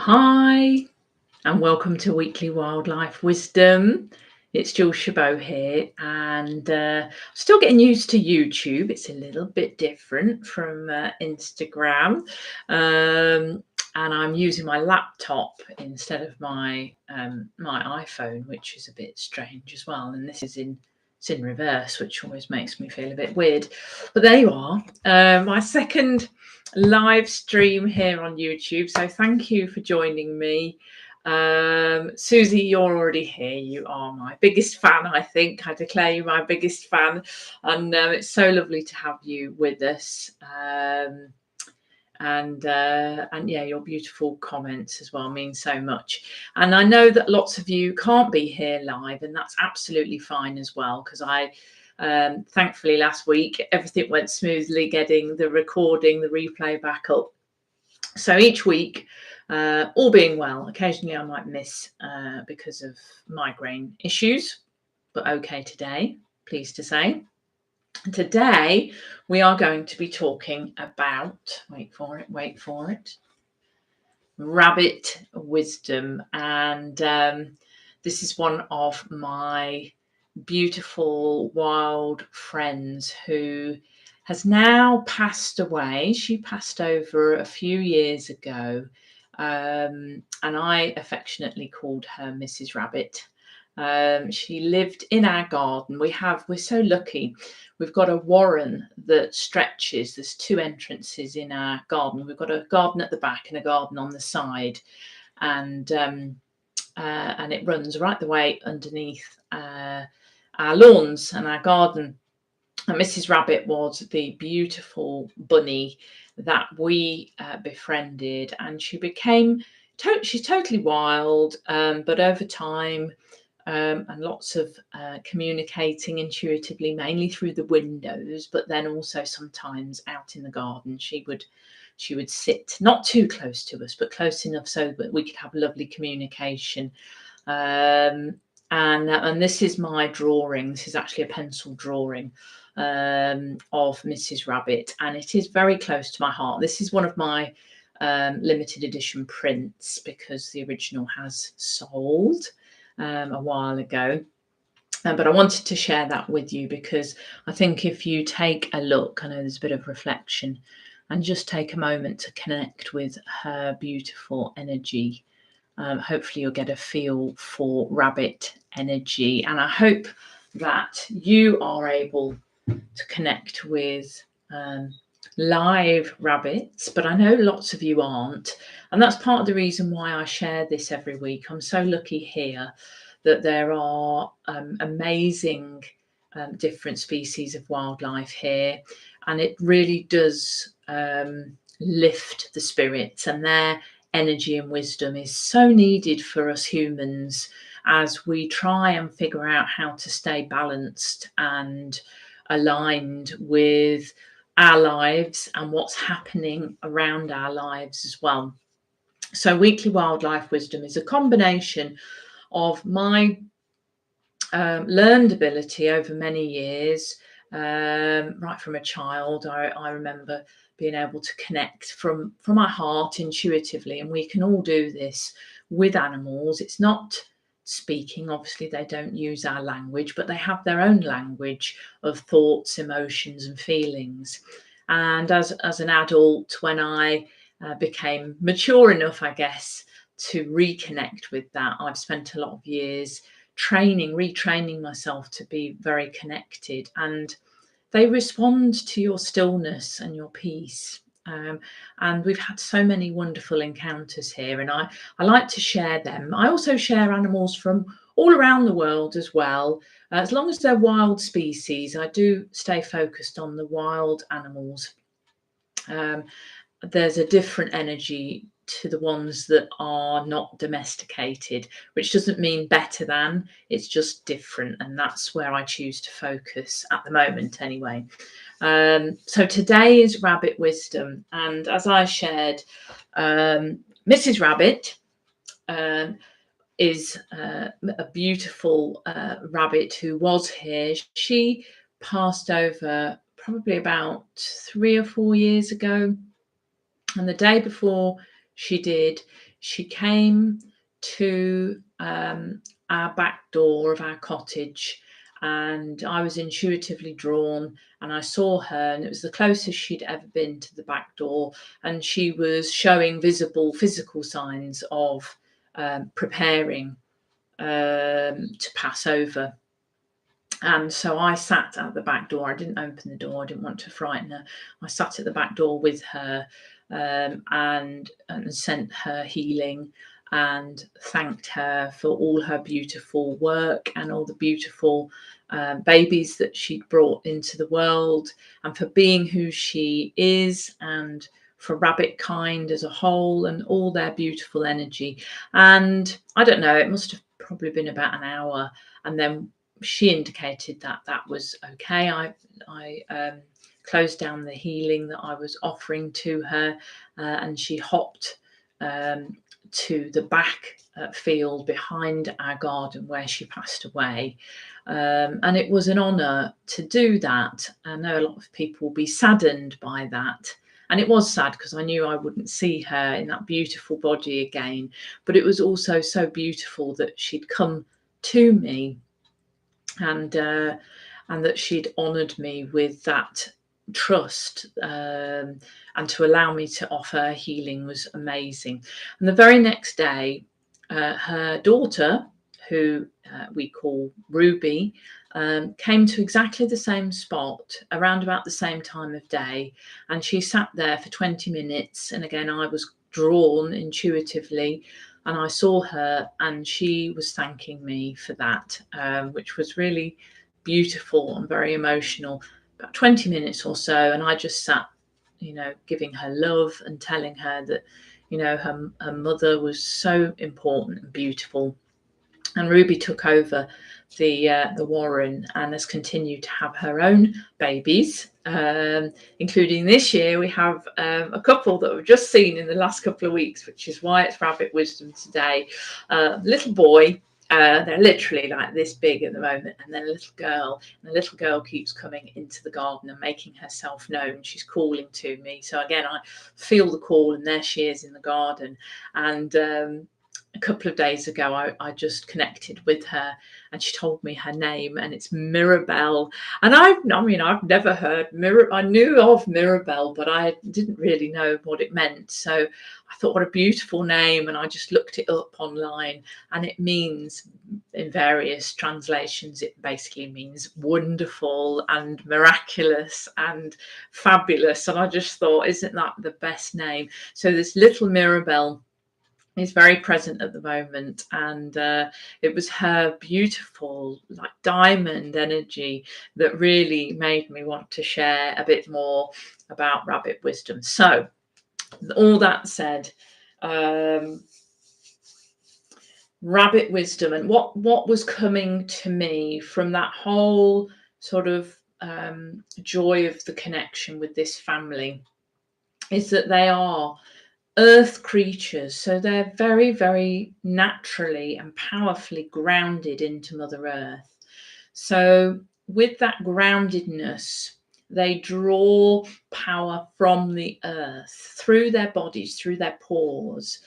Hi, and welcome to Weekly Wildlife Wisdom. It's Jules Chabot here, and still getting used to YouTube. It's a little bit different from Instagram, and I'm using my laptop instead of my iPhone, which is a bit strange as well. And this is in reverse, which always makes me feel a bit weird. But there you are, my second live stream here on YouTube. So thank you for joining me. Susie, you're already here. You are my biggest fan, I think. I declare you my biggest fan, and it's so lovely to have you with us. And yeah, your beautiful comments as well mean so much. And I know that lots of you can't be here live, and that's absolutely fine as well, because thankfully last week everything went smoothly getting the recording, the replay back up. So each week, all being well, occasionally I might miss because of migraine issues, but okay today, pleased to say. Today we are going to be talking about, wait for it, rabbit wisdom. And this is one of my beautiful wild friends who has now passed away. She passed over a few years ago, and I affectionately called her Mrs. Rabbit. She lived in our garden. We're so lucky. We've got a warren that stretches. There's two entrances in our garden. We've got a garden at the back and a garden on the side, and it runs right the way underneath our lawns and our garden. And Mrs. Rabbit was the beautiful bunny that we befriended, and she became she's totally wild, but over time, and lots of communicating intuitively, mainly through the windows, but then also sometimes out in the garden. She would sit not too close to us, but close enough so that we could have lovely communication. And this is my drawing. This is actually a pencil drawing of Mrs. Rabbit, and it is very close to my heart. This is one of my limited edition prints, because the original has sold a while ago. But I wanted to share that with you, because I think if you take a look, I know there's a bit of reflection, and just take a moment to connect with her beautiful energy, hopefully you'll get a feel for rabbit energy. And I hope that you are able to connect with live rabbits, but I know lots of you aren't, and that's part of the reason why I share this every week. I'm so lucky here that there are amazing different species of wildlife here, and it really does lift the spirits, and their energy and wisdom is so needed for us humans as we try and figure out how to stay balanced and aligned with our lives and what's happening around our lives as well. So Weekly Wildlife Wisdom is a combination of my learned ability over many years, right from a child. I remember being able to connect from my heart intuitively, and we can all do this with animals. It's not speaking, obviously they don't use our language, but they have their own language of thoughts, emotions and feelings. And as an adult, when I became mature enough, I guess, to reconnect with that, I've spent a lot of years retraining myself to be very connected, and they respond to your stillness and your peace. And we've had so many wonderful encounters here, and I like to share them. I also share animals from all around the world as well. As long as they're wild species, I do stay focused on the wild animals. There's a different energy to the ones that are not domesticated, which doesn't mean better than, it's just different, and that's where I choose to focus at the moment anyway. So today is rabbit wisdom, and as I shared, Mrs. Rabbit is a beautiful rabbit who was here. She passed over probably about 3 or 4 years ago, and the day before she did, she came to our back door of our cottage, and I was intuitively drawn, and I saw her, and it was the closest she'd ever been to the back door, and she was showing visible physical signs of preparing to pass over. And so I sat at the back door. I didn't open the door. I didn't want to frighten her. I sat at the back door with her, and sent her healing and thanked her for all her beautiful work and all the beautiful babies that she'd brought into the world, and for being who she is, and for rabbit kind as a whole, and all their beautiful energy. And I don't know, it must have probably been about an hour, and then she indicated that that was okay. I closed down the healing that I was offering to her, and she hopped to the back field behind our garden where she passed away. And it was an honour to do that. I know a lot of people will be saddened by that. And it was sad because I knew I wouldn't see her in that beautiful body again. But it was also so beautiful that she'd come to me, and that she'd honoured me with that trust, and to allow me to offer her healing was amazing. And the very next day, her daughter, who we call Ruby, came to exactly the same spot around about the same time of day, and she sat there for 20 minutes. And again, I was drawn intuitively, and I saw her, and she was thanking me for that, which was really beautiful and very emotional. About 20 minutes or so, and I just sat, giving her love and telling her that, her mother was so important and beautiful. And Ruby took over the Warren and has continued to have her own babies, including this year. We have a couple that we've just seen in the last couple of weeks, which is why it's Rabbit Wisdom today. Little boy, they're literally like this big at the moment, and then a little girl. And the little girl keeps coming into the garden and making herself known. She's calling to me. So again, I feel the call, and there she is in the garden. And a couple of days ago, I just connected with her, and she told me her name, and it's Mirabelle. And I've never heard I knew of Mirabelle, but I didn't really know what it meant. So I thought, what a beautiful name. And I just looked it up online, and it means, in various translations, it basically means wonderful and miraculous and fabulous. And I just thought, isn't that the best name? So this little Mirabelle is very present at the moment, and it was her beautiful, like, diamond energy that really made me want to share a bit more about Rabbit Wisdom. So all that said, Rabbit Wisdom, and what was coming to me from that whole sort of joy of the connection with this family is that they are earth creatures. So they're very, very naturally and powerfully grounded into Mother Earth. So with that groundedness, they draw power from the earth through their bodies, through their pores,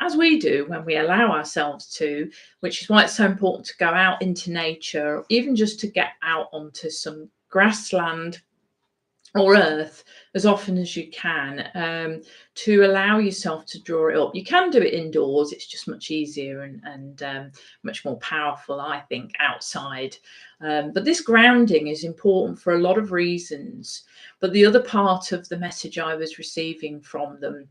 as we do when we allow ourselves to, which is why it's so important to go out into nature, even just to get out onto some grassland or earth as often as you can, to allow yourself to draw it up. You can do it indoors, it's just much easier and much more powerful, I think, outside. But this grounding is important for a lot of reasons. But the other part of the message I was receiving from them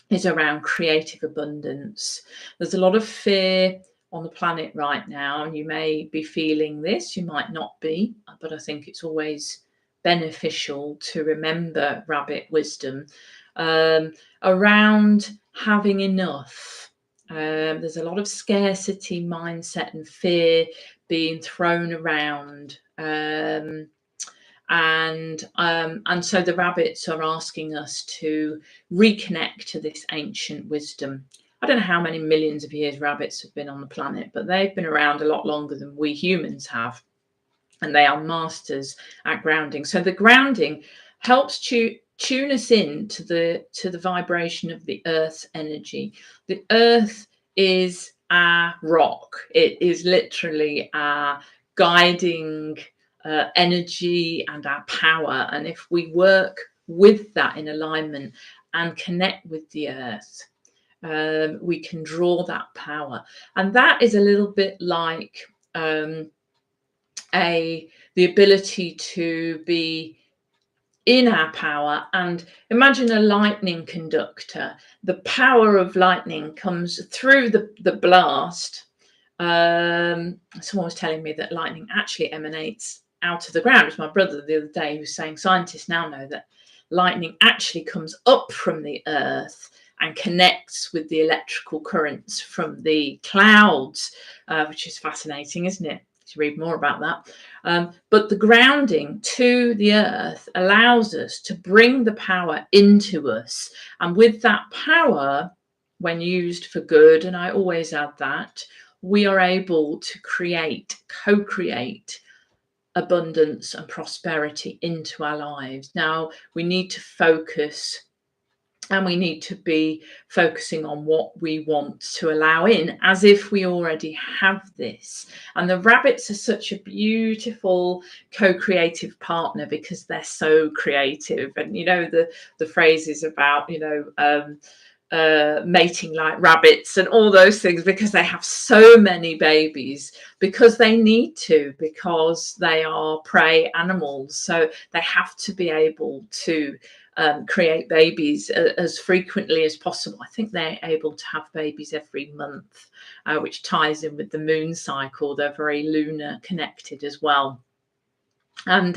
is around creative abundance. There's a lot of fear on the planet right now, and you may be feeling this, you might not be, but I think it's always beneficial to remember Rabbit Wisdom around having enough. There's a lot of scarcity mindset and fear being thrown around, and so the rabbits are asking us to reconnect to this ancient wisdom. I don't know how many millions of years rabbits have been on the planet, but they've been around a lot longer than we humans have. And they are masters at grounding. So the grounding helps tune us in to the vibration of the earth's energy. The earth is our rock. It is literally our guiding energy and our power. And if we work with that in alignment and connect with the earth, we can draw that power. And that is a little bit like the ability to be in our power. And imagine a lightning conductor. The power of lightning comes through the blast. Someone was telling me that lightning actually emanates out of the ground. It was my brother the other day who was saying scientists now know that lightning actually comes up from the earth and connects with the electrical currents from the clouds, which is fascinating, isn't it? To read more about that. But the grounding to the earth allows us to bring the power into us. And with that power, when used for good, and I always add that, we are able to co-create abundance and prosperity into our lives. Now, we need to focus, and we need to be focusing on what we want to allow in, as if we already have this. And the rabbits are such a beautiful co-creative partner because they're so creative. And, you know, the phrases about, you know, mating like rabbits and all those things, because they have so many babies, because they need to, because they are prey animals. So they have to be able to create babies as frequently as possible. I think they're able to have babies every month, which ties in with the moon cycle. They're very lunar connected as well. And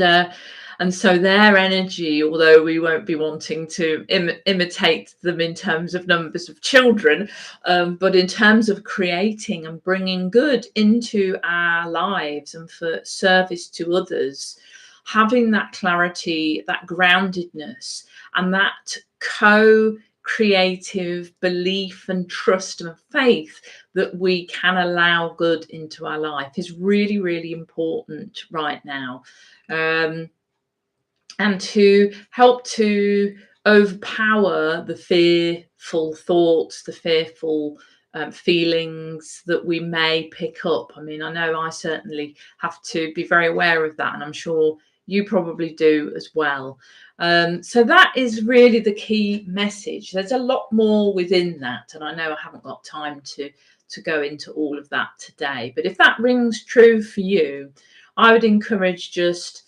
so their energy, although we won't be wanting to imitate them in terms of numbers of children, but in terms of creating and bringing good into our lives and for service to others, having that clarity, that groundedness, and that co-creative belief and trust and faith that we can allow good into our life is really, really important right now. And to help to overpower the fearful thoughts, the fearful feelings that we may pick up. I mean, I know I certainly have to be very aware of that, and I'm sure you probably do as well. So that is really the key message. There's a lot more within that, and I know I haven't got time to go into all of that today. But if that rings true for you, I would encourage just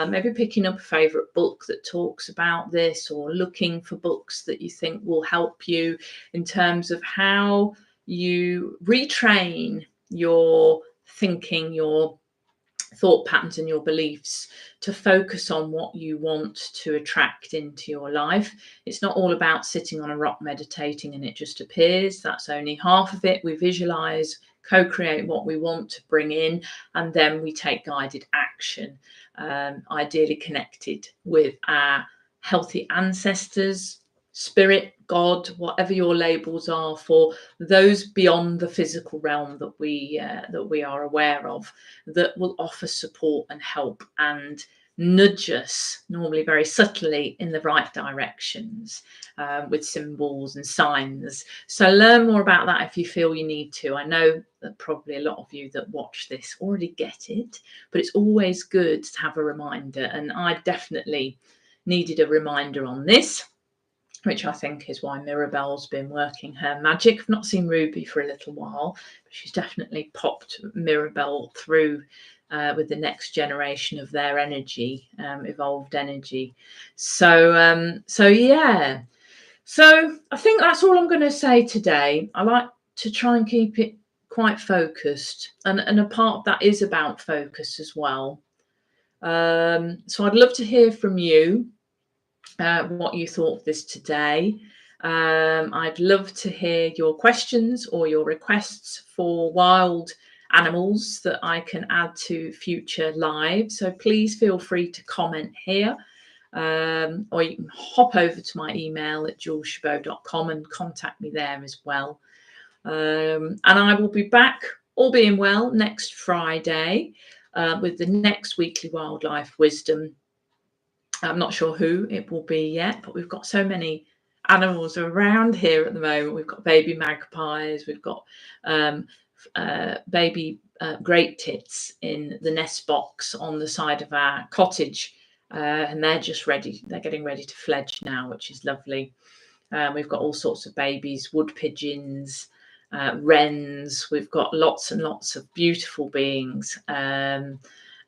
maybe picking up a favourite book that talks about this, or looking for books that you think will help you in terms of how you retrain your thinking, your thought patterns and your beliefs to focus on what you want to attract into your life. It's not all about sitting on a rock meditating and it just appears. That's only half of it. We visualize, co-create what we want to bring in, and then we take guided action, ideally connected with our healthy ancestors, spirit, God, whatever your labels are for those beyond the physical realm that we are aware of, that will offer support and help and nudge us, normally very subtly, in the right directions, with symbols and signs. So learn more about that if you feel you need to. I know that probably a lot of you that watch this already get it, but it's always good to have a reminder. And I definitely needed a reminder on this, which I think is why Mirabelle's been working her magic. I've not seen Ruby for a little while, but she's definitely popped Mirabelle through with the next generation of their energy, evolved energy. So yeah. So I think that's all I'm going to say today. I like to try and keep it quite focused, and a part of that is about focus as well. So I'd love to hear from you. What you thought of this today. I'd love to hear your questions or your requests for wild animals that I can add to future lives. So please feel free to comment here, or you can hop over to my email at juleschabot.com and contact me there as well. And I will be back, all being well, next Friday with the next weekly Wildlife Wisdom. I'm not sure who it will be yet, but we've got so many animals around here at the moment. We've got baby magpies, we've got baby great tits in the nest box on the side of our cottage, and they're just ready. They're getting ready to fledge now, which is lovely. We've got all sorts of babies, wood pigeons, wrens. We've got lots and lots of beautiful beings. Yeah,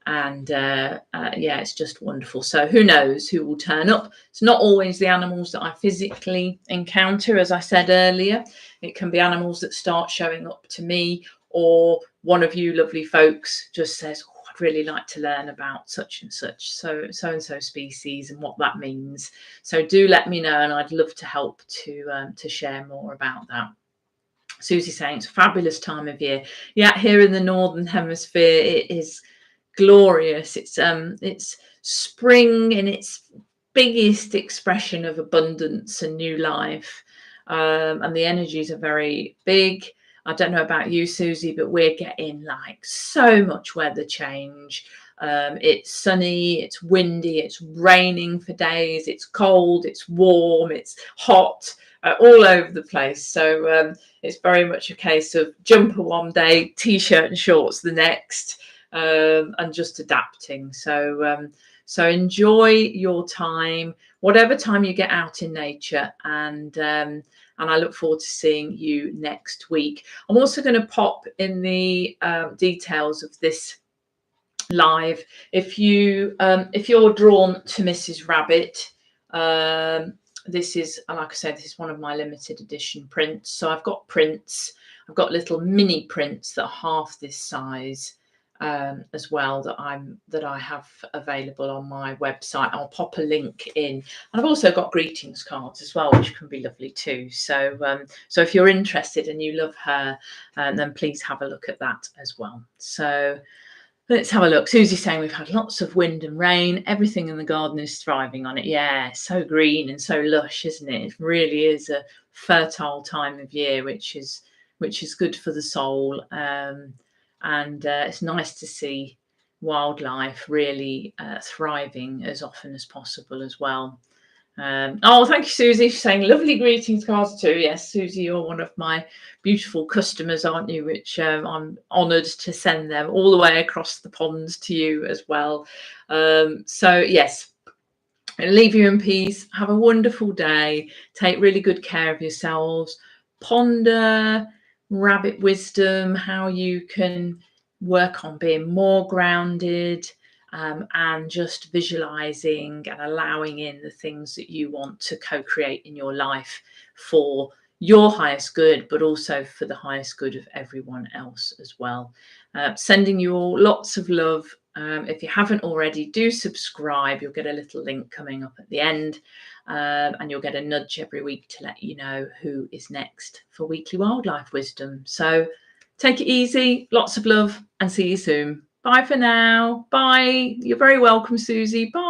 it's just wonderful. So who knows who will turn up? It's not always the animals that I physically encounter, as I said earlier. It can be animals that start showing up to me, or one of you lovely folks just says, oh, I'd really like to learn about such and such, so and so species and what that means. So do let me know, and I'd love to help to share more about that. Susie saying it's a fabulous time of year. Yeah, here in the Northern Hemisphere, it is glorious. It's spring in its biggest expression of abundance and new life, and the energies are very big. I don't know about you, Susie, but we're getting like so much weather change. It's sunny, it's windy, it's raining for days, it's cold, it's warm, it's hot, all over the place. So it's very much a case of jumper one day, t-shirt and shorts the next, and just adapting. So enjoy your time, whatever time you get out in nature, and I look forward to seeing you next week. I'm also going to pop in the details of this live. If you're drawn to Mrs. Rabbit, this is, like I said, this is one of my limited edition prints. So I've got prints. I've got little mini prints that are half this size, as well, that I have available on my website. I'll pop a link in, and I've also got greetings cards as well, which can be lovely too. So if you're interested and you love her, then please have a look at that as well. So let's have a look. Susie's saying we've had lots of wind and rain. Everything in the garden is thriving on it. Yeah, so green and so lush, isn't it? It really is a fertile time of year, which is good for the soul. And it's nice to see wildlife really thriving as often as possible as well. Oh, thank you, Susie, for saying lovely greetings cards too. Yes, Susie, you're one of my beautiful customers, aren't you? Which I'm honoured to send them all the way across the ponds to you as well. So yes, I'll leave you in peace. Have a wonderful day. Take really good care of yourselves. Ponder rabbit wisdom, how you can work on being more grounded, and just visualizing and allowing in the things that you want to co-create in your life for your highest good, but also for the highest good of everyone else as well. Sending you all lots of love. If you haven't already, do subscribe. You'll get a little link coming up at the end, and you'll get a nudge every week to let you know who is next for Weekly Wildlife Wisdom. So take it easy, lots of love, and see you soon. Bye for now. Bye. You're very welcome, Susie. Bye.